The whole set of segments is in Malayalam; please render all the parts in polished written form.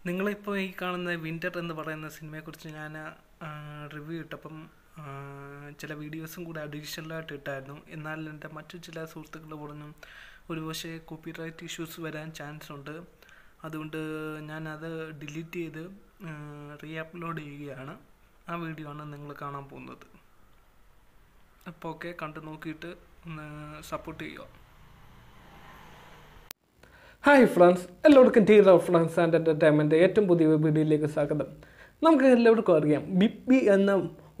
നിങ്ങളിപ്പോൾ ഈ കാണുന്ന വിൻ്റർ എന്ന് പറയുന്ന സിനിമയെക്കുറിച്ച് ഞാൻ റിവ്യൂ ഇട്ടപ്പം ചില വീഡിയോസും കൂടെ അഡീഷണലായിട്ട് ഇട്ടായിരുന്നു. എന്നാൽ എൻ്റെ മറ്റു ചില സുഹൃത്തുക്കൾ പറഞ്ഞു ഒരുപക്ഷെ കോപ്പിറൈറ്റ് ഇഷ്യൂസ് വരാൻ ചാൻസ് ഉണ്ട്. അതുകൊണ്ട് ഞാനത് ഡിലീറ്റ് ചെയ്ത് റീ അപ്ലോഡ് ചെയ്യുകയാണ്. ആ വീഡിയോ ആണ് നിങ്ങൾ കാണാൻ പോകുന്നത്. അപ്പോൾ ഓക്കെ, കണ്ടു നോക്കിയിട്ട് ഒന്ന് സപ്പോർട്ട് ചെയ്യുക. ഹായ് ഫ്രണ്ട്സ്, എല്ലാവർക്കും ടീർ ഓഫ് ഫ്രണ്ട്സ് ആൻഡ് എൻ്റർടൈൻമെൻറ്റ് ഏറ്റവും പുതിയ വീഡിയോയിലേക്ക് സ്വാഗതം. നമുക്ക് എല്ലാവർക്കും അറിയാം ബിഗ് ബി എന്ന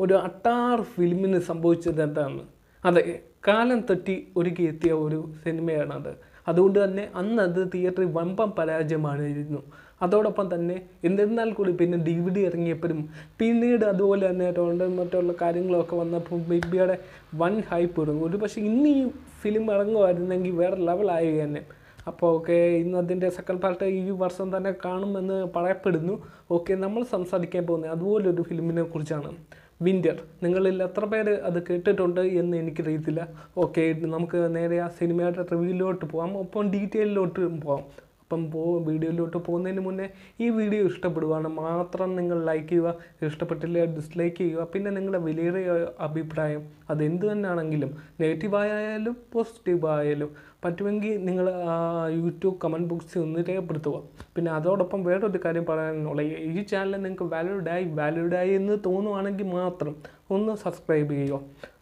ഒരു അട്ടാർ ഫിലിമിന് സംഭവിച്ചത് എന്താണ്. അതെ, കാലം തെറ്റി ഒരുക്കി എത്തിയ ഒരു സിനിമയാണത്. അതുകൊണ്ട് തന്നെ അന്ന് അത് തിയേറ്ററിൽ വമ്പം പരാജയമായിരുന്നു. അതോടൊപ്പം തന്നെ എന്നിരുന്നാൽ കൂടി പിന്നെ DVD ഇറങ്ങിയപ്പോഴും പിന്നീട് അതുപോലെ തന്നെ മറ്റുള്ള കാര്യങ്ങളൊക്കെ വന്നപ്പോൾ ബിഗ് ബിയുടെ വൻ ഹൈപ്പ് ഇറങ്ങും. ഒരു പക്ഷേ ഇന്ന് ഈ ഫിലിം ഇറങ്ങുമായിരുന്നെങ്കിൽ വേറെ ലെവലായി തന്നെ. അപ്പോൾ ഓക്കെ, ഇന്ന് അതിൻ്റെ സെക്കൻഡ് പാർട്ട് ഈ വർഷം തന്നെ കാണുമെന്ന് പറയപ്പെടുന്നു. ഓക്കെ, നമ്മൾ സംസാരിക്കാൻ പോകുന്നത് അതുപോലൊരു ഫിലിമിനെ കുറിച്ചാണ്, വിൻ്റർ. നിങ്ങളിൽ എത്ര പേര് അത് കേട്ടിട്ടുണ്ട് എന്ന് എനിക്കറിയത്തില്ല. ഓക്കെ, നമുക്ക് നേരെ ആ സിനിമയുടെ റിവ്യൂയിലോട്ട് പോകാം, ഒപ്പം ഡീറ്റെയിലോട്ട് പോകാം. അപ്പം വീഡിയോയിലോട്ട് പോകുന്നതിന് മുന്നേ ഈ വീഡിയോ ഇഷ്ടപ്പെടുവാണ് മാത്രം നിങ്ങൾ ലൈക്ക് ചെയ്യുക, ഇഷ്ടപ്പെട്ടില്ല ഡിസ്ലൈക്ക് ചെയ്യുക. പിന്നെ നിങ്ങളുടെ വിലയേറിയ അഭിപ്രായം അതെന്ത് തന്നെയാണെങ്കിലും, നെഗറ്റീവായാലും പോസിറ്റീവായാലും പറ്റുമെങ്കിൽ നിങ്ങൾ യൂട്യൂബ് കമൻറ്റ് ബോക്സിൽ ഒന്ന് രേഖപ്പെടുത്തുക. പിന്നെ അതോടൊപ്പം വേറൊരു കാര്യം പറയാനുള്ള, ഈ ചാനൽ നിങ്ങൾക്ക് വാല്യൂഡായി എന്ന് തോന്നുവാണെങ്കിൽ മാത്രം ഒന്ന് സബ്സ്ക്രൈബ് ചെയ്യുക.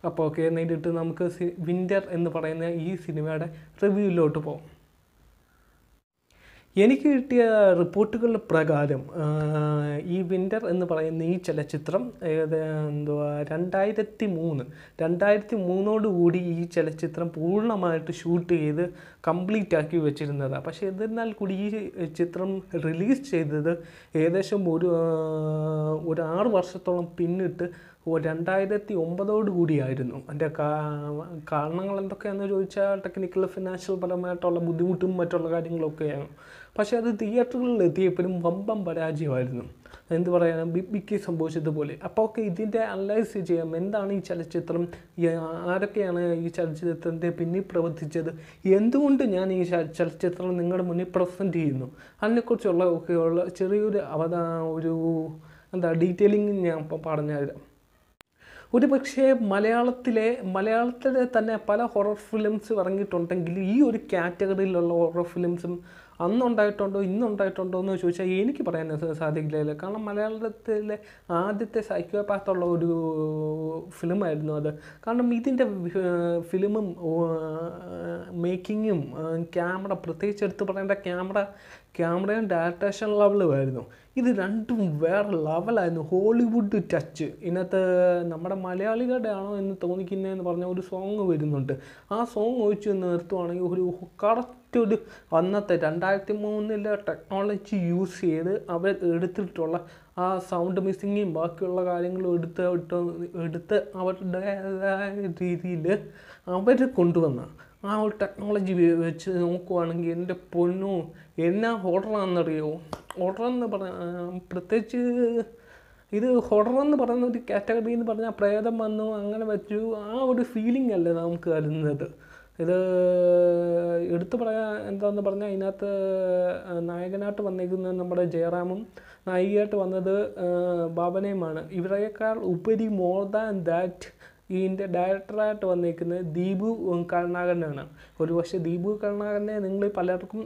അപ്പോൾ ഓക്കെ, നേരിട്ട് നമുക്ക് വിൻ്റർ എന്ന് പറയുന്ന ഈ സിനിമയുടെ റിവ്യൂയിലോട്ട് പോകാം. എനിക്ക് കിട്ടിയ റിപ്പോർട്ടുകൾ പ്രകാരം ഈ വിൻ്റർ എന്ന് പറയുന്ന ഈ ചലച്ചിത്രം 2003 ഈ ചലച്ചിത്രം പൂർണ്ണമായിട്ട് ഷൂട്ട് ചെയ്ത് കംപ്ലീറ്റ് ആക്കി വെച്ചിരുന്നതാണ്. പക്ഷേ എന്നിരുന്നാൽ കൂടി ഈ ചിത്രം റിലീസ് ചെയ്തത് ഏകദേശം ഒരു 6 വർഷത്തോളം പിന്നിട്ട് 2009 അതിൻ്റെ കാരണങ്ങൾ എന്തൊക്കെയാണെന്ന് ചോദിച്ചാൽ ടെക്നിക്കൽ ഫിനാൻഷ്യൽ പരമായിട്ടുള്ള ബുദ്ധിമുട്ടും മറ്റുള്ള കാര്യങ്ങളൊക്കെയാണ്. പക്ഷേ അത് തിയേറ്ററുകളിൽ എത്തിയപ്പോഴും വമ്പം പരാജയമായിരുന്നു. എന്ത് പറയാനാണ്, ബിഗ് ബിക്ക് സംഭവിച്ചതുപോലെ. അപ്പോൾ ഒക്കെ ഇതിൻ്റെ അനലൈസ് ചെയ്യാം. എന്താണ് ഈ ചലച്ചിത്രം, ആരൊക്കെയാണ് ഈ ചലച്ചിത്രത്തിൻ്റെ പിന്നിൽ പ്രവർത്തിച്ചത്, എന്തുകൊണ്ട് ഞാൻ ഈ ചലച്ചിത്രം നിങ്ങളുടെ മുന്നിൽ പ്രസൻറ്റ് ചെയ്യുന്നു, അതിനെക്കുറിച്ചുള്ള ഒക്കെയുള്ള ചെറിയൊരു ഡീറ്റെയിലിംഗ് ഞാൻ ഇപ്പോൾ പറഞ്ഞുതരാം. ഒരു പക്ഷേ മലയാളത്തിലെ തന്നെ പല ഹൊറർ ഫിലിംസ് ഇറങ്ങിയിട്ടുണ്ടെങ്കിൽ ഈ ഒരു കാറ്റഗറിയിലുള്ള ഹൊറർ ഫിലിംസും അന്നുണ്ടായിട്ടുണ്ടോ ഇന്നുണ്ടായിട്ടുണ്ടോ എന്ന് ചോദിച്ചാൽ എനിക്ക് പറയാൻ സാധിക്കില്ല. കാരണം മലയാളത്തിലെ ആദ്യത്തെ സൈക്കോപാത്തുള്ള ഒരു ഫിലിമായിരുന്നു അത്. കാരണം ഇതിൻ്റെ ഫിലിമും മേക്കിങ്ങും ക്യാമറ, പ്രത്യേകിച്ച് എടുത്ത് പറയേണ്ട ക്യാമറയും ഡയറക്ടേഷൻ ലെവലുമായിരുന്നു. ഇത് രണ്ടും വേറെ ലെവലായിരുന്നു. Hollywood touch. ഇതിനകത്ത് നമ്മുടെ മലയാളികളുടെ ആണോ എന്ന് തോന്നിക്കുന്നതെന്ന് പറഞ്ഞ ഒരു സോങ് വരുന്നുണ്ട്. ആ സോങ് ഒഴിച്ച് നിർത്തുവാണെങ്കിൽ ഒരു കറക്റ്റ് ഒരു അന്നത്തെ 2003 ടെക്നോളജി യൂസ് ചെയ്ത് അവർ എടുത്തിട്ടുള്ള ആ സൗണ്ട് മിക്സിങ്ങും ബാക്കിയുള്ള കാര്യങ്ങളും എടുത്ത് അവരുടേതായ രീതിയിൽ അവർ കൊണ്ടുവന്ന ആ ഒരു ടെക്നോളജി വെച്ച് നോക്കുവാണെങ്കിൽ എൻ്റെ പൊന്നോ എന്നാ ഹൊററാണെന്നറിയോ. ഹൊററെന്ന് പ്രത്യേകിച്ച് ഇത് ഹൊററെന്ന് പറയുന്ന ഒരു കാറ്റഗറി എന്ന് പറഞ്ഞാൽ പ്രേതം വന്നു അങ്ങനെ വെച്ചു ആ ഒരു ഫീലിംഗ് അല്ലേ നമുക്ക് വരുന്നത്. ഇത് എടുത്തു പറയാൻ എന്താണെന്ന് പറഞ്ഞാൽ ഇതിനകത്ത് നായകനായിട്ട് വന്നിരിക്കുന്നത് നമ്മുടെ ജയറാമും നായികയായിട്ട് വന്നത് ഭാവനയുമാണ്. ഇവരെക്കാൾ ഉപരി മോർ ദാൻ ദാറ്റ് ഇതിൻ്റെ ഡയറക്ടറായിട്ട് വന്നിരിക്കുന്നത് ദീപു കരുണാകരനാണ്. ഒരു പക്ഷേ ദീപു കരുണാകരനെ നിങ്ങൾ പലർക്കും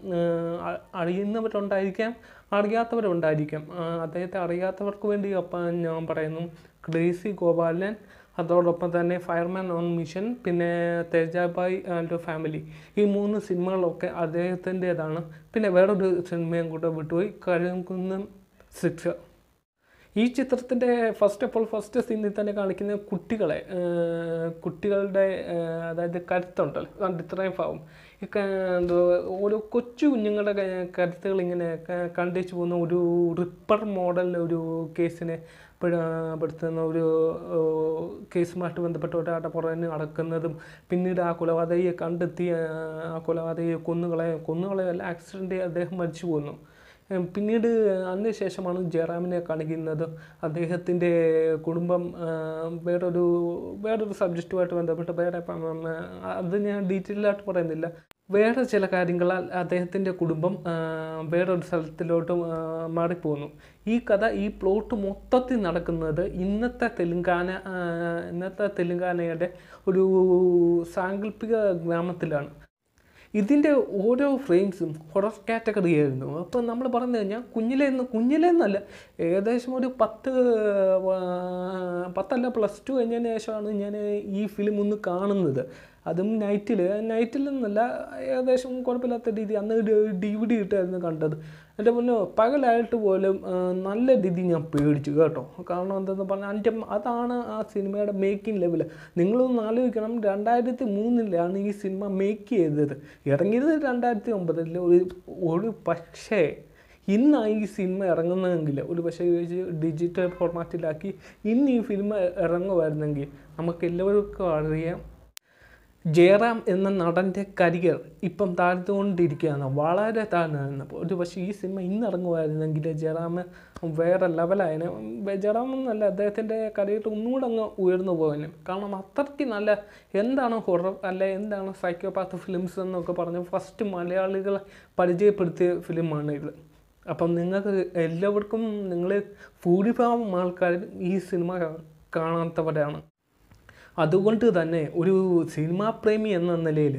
അറിയുന്നവരുണ്ടായിരിക്കാം, അറിയാത്തവരുണ്ടായിരിക്കാം. അദ്ദേഹത്തെ അറിയാത്തവർക്ക് വേണ്ടി അപ്പം ഞാൻ പറയുന്നു, ക്രേസി ഗോപാലൻ, അതോടൊപ്പം തന്നെ ഫയർമാൻ ഓൺ മിഷൻ, പിന്നെ തേജാബായ് ആൻഡ് ഫാമിലി, ഈ 3 സിനിമകളൊക്കെ അദ്ദേഹത്തിൻ്റേതാണ്. പിന്നെ വേറൊരു സിനിമയും കൂടെ വിട്ടുപോയി, കരിങ്കുന്നം 6. ഈ ചിത്രത്തിൻ്റെ ഫസ്റ്റ് സീനിൽ തന്നെ കാണിക്കുന്ന കുട്ടികളുടെ അതായത് കരുത്തുണ്ടല്ലോ, കണ്ട് ഇത്രയും ഭാവം ഓരോ കൊച്ചു കുഞ്ഞുങ്ങളുടെ കരുത്തുകൾ ഇങ്ങനെ കണ്ടിച്ചു പോകുന്ന ഒരു റിപ്പർ മോഡൽ ഒരു കേസിനെ പെടുത്തുന്ന ഒരു കേസുമായിട്ട് ബന്ധപ്പെട്ട ഒരാളുടെ പുറകെ നടക്കുന്നതും പിന്നീട് ആ കൊലപാതകയെ കണ്ടെത്തി ആ കൊലപാതകയെ കൊന്നുകളയല്ല ആക്സിഡൻ്റ് അദ്ദേഹം മരിച്ചു പോകുന്നു. പിന്നീട് അതിനുശേഷമാണ് ജയറാമിനെ കാണിക്കുന്നത്. അദ്ദേഹത്തിൻ്റെ കുടുംബം വേറൊരു സബ്ജക്റ്റുമായിട്ട് ബന്ധപ്പെട്ട് അത് ഞാൻ ഡീറ്റെയിലായിട്ട് പറയുന്നില്ല. വേറെ ചില കാര്യങ്ങളാൽ അദ്ദേഹത്തിൻ്റെ കുടുംബം വേറൊരു സ്ഥലത്തിലോട്ട് മാറിപ്പോകുന്നു. ഈ കഥ, ഈ പ്ലോട്ട് മൊത്തത്തിൽ നടക്കുന്നത് ഇന്നത്തെ തെലുങ്കാനയുടെ ഒരു സാങ്കല്പിക ഗ്രാമത്തിലാണ്. ഇതിൻ്റെ ഓരോ ഫ്രെയിംസും ഹൊറർ കാറ്റഗറി ആയിരുന്നു. അപ്പോൾ നമ്മൾ പറഞ്ഞു കഴിഞ്ഞാൽ കുഞ്ഞിലേന്നല്ല, ഏകദേശം ഒരു 10 +2 കഴിഞ്ഞതിന് ശേഷമാണ് ഞാൻ ഈ ഫിലിം ഒന്ന് കാണുന്നത്. അതും നൈറ്റിലെന്നല്ല, ഏകദേശം കുഴപ്പമില്ലാത്ത രീതി. അന്ന് DVD ഇട്ടായിരുന്നു കണ്ടത്. എൻ്റെ മുന്നേ പകലായിട്ട് പോലും നല്ല രീതി ഞാൻ പേടിച്ചു കേട്ടോ. കാരണം എന്തെന്ന് പറഞ്ഞാൽ അതാണ് ആ സിനിമയുടെ മേക്കിംഗ് ലെവൽ. നിങ്ങളൊന്ന് ആലോചിക്കണം, 2003 ഈ സിനിമ മേക്ക് ചെയ്തത്. ഇറങ്ങിയത് 2009. ഒരു പക്ഷേ ഇന്നാണ് ഈ സിനിമ ഇറങ്ങുന്നതെങ്കിൽ, ഒരു പക്ഷേ ഡിജിറ്റൽ ഫോർമാറ്റിലാക്കി ഇന്ന് ഈ ഫിലിം ഇറങ്ങുമായിരുന്നെങ്കിൽ നമുക്ക് എല്ലാവർക്കും അറിയാം, ജയറാം എന്ന നടൻ്റെ കരിയർ ഇപ്പം താഴ്ത്തുകൊണ്ടിരിക്കുകയാണ്, വളരെ താഴ്ന്നായിരുന്നു. അപ്പോൾ ഒരു പക്ഷേ ഈ സിനിമ ഇന്ന് ഇറങ്ങുമായിരുന്നെങ്കിൽ ജയറാം വേറെ ലെവലായതിന്. ജയറാം എന്നല്ല, അദ്ദേഹത്തിൻ്റെ കരിയർ ഒന്നുകൂടെ അങ്ങ് ഉയർന്നു പോകാനും. കാരണം അത്രയ്ക്ക് നല്ല, എന്താണ് ഹൊറർ അല്ലെ എന്താണ് സൈക്കോപാത്ത് ഫിലിംസ് എന്നൊക്കെ പറഞ്ഞ് ഫസ്റ്റ് മലയാളികളെ പരിചയപ്പെടുത്തിയ ഫിലിമാണ് ഇത്. അപ്പം നിങ്ങൾക്ക് എല്ലാവർക്കും, നിങ്ങൾ ഭൂരിഭാഗം ആൾക്കാരും ഈ സിനിമ കാണാത്തവരാണ്. അതുകൊണ്ട് തന്നെ ഒരു സിനിമാ പ്രേമി എന്ന നിലയിൽ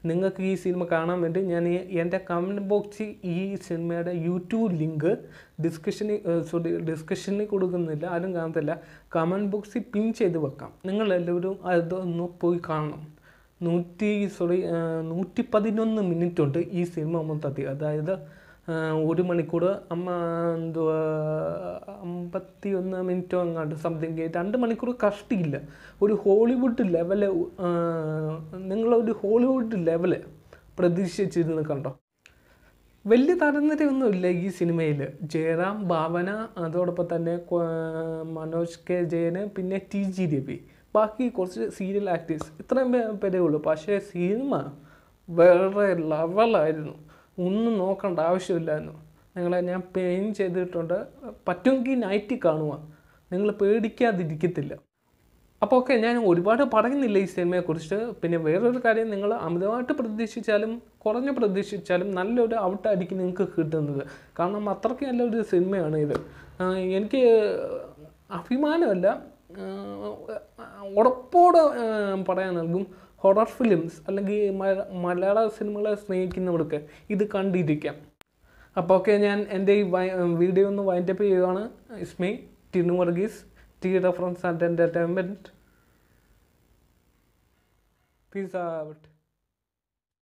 നിങ്ങൾക്ക് ഈ സിനിമ കാണാൻ വേണ്ടി ഞാൻ എൻ്റെ കമൻറ്റ് ബോക്സിൽ ഈ സിനിമയുടെ യൂട്യൂബ് ലിങ്ക് ഡിസ്കഷനിൽ കൊടുക്കുന്നില്ല, ആരും കാണത്തില്ല, കമൻറ്റ് ബോക്സിൽ പിൻ ചെയ്ത് വെക്കാം. നിങ്ങളെല്ലാവരും അതൊന്ന് പോയി കാണണം. 111 മിനിറ്റ് ഉണ്ട് ഈ സിനിമ മൊത്തത്തിൽ. അതായത് 1 മണിക്കൂർ 51 മിനിറ്റോ അങ്ങാണ്ട് സംതിങ്. 2 മണിക്കൂർ കഷ്ടിയില്ല. ഒരു ഹോളിവുഡ് ലെവല്, നിങ്ങളൊരു ഹോളിവുഡ് ലെവല് പ്രതീക്ഷിച്ചിരുന്ന് കണ്ടോ. വലിയ താരനിരയൊന്നുമില്ല ഈ സിനിമയിൽ. ജയറാം, ഭാവന, അതോടൊപ്പം തന്നെ മനോജ് കെ ജയന്, പിന്നെ TG രവി, ബാക്കി കുറച്ച് സീരിയൽ ആക്ടേഴ്സ്, ഇത്രയും പേരേ ഉള്ളൂ. പക്ഷേ സിനിമ വേറെ ലെവലായിരുന്നു. ഒന്നും നോക്കേണ്ട ആവശ്യമില്ലായിരുന്നു. ഞാൻ പെയിൻ ചെയ്തിട്ടുണ്ട്. പറ്റുമെങ്കിൽ നൈറ്റ് കാണുക, നിങ്ങൾ പേടിക്കാതിരിക്കത്തില്ല. അപ്പോൾ ഓക്കെ, ഞാൻ ഒരുപാട് പറയുന്നില്ല ഈ സിനിമയെക്കുറിച്ച്. പിന്നെ വേറൊരു കാര്യം, നിങ്ങൾ അമിതമായിട്ട് പ്രതീക്ഷിച്ചാലും കുറഞ്ഞ് പ്രതീക്ഷിച്ചാലും നല്ലൊരു ഔട്ടായിരിക്കും നിങ്ങൾക്ക് കിട്ടുന്നത്. കാരണം അത്രയ്ക്ക് നല്ലൊരു സിനിമയാണ് ഇത്. എനിക്ക് അഭിമാനമല്ല, ഉറപ്പോടെ പറയാൻ നൽകും, ഹൊറർ ഫിലിംസ് അല്ലെങ്കിൽ മലയാള സിനിമകളെ സ്നേഹിക്കുന്നവർക്ക് ഇത് കണ്ടിരിക്കാം. അപ്പോൾ ഓക്കെ, ഞാൻ എൻ്റെ ഈ വീഡിയോ ഒന്ന് വൈൻഡപ്പ് ചെയ്യുകയാണ്. It's me Tinu Varghese, T reference and entertainment. Peace out.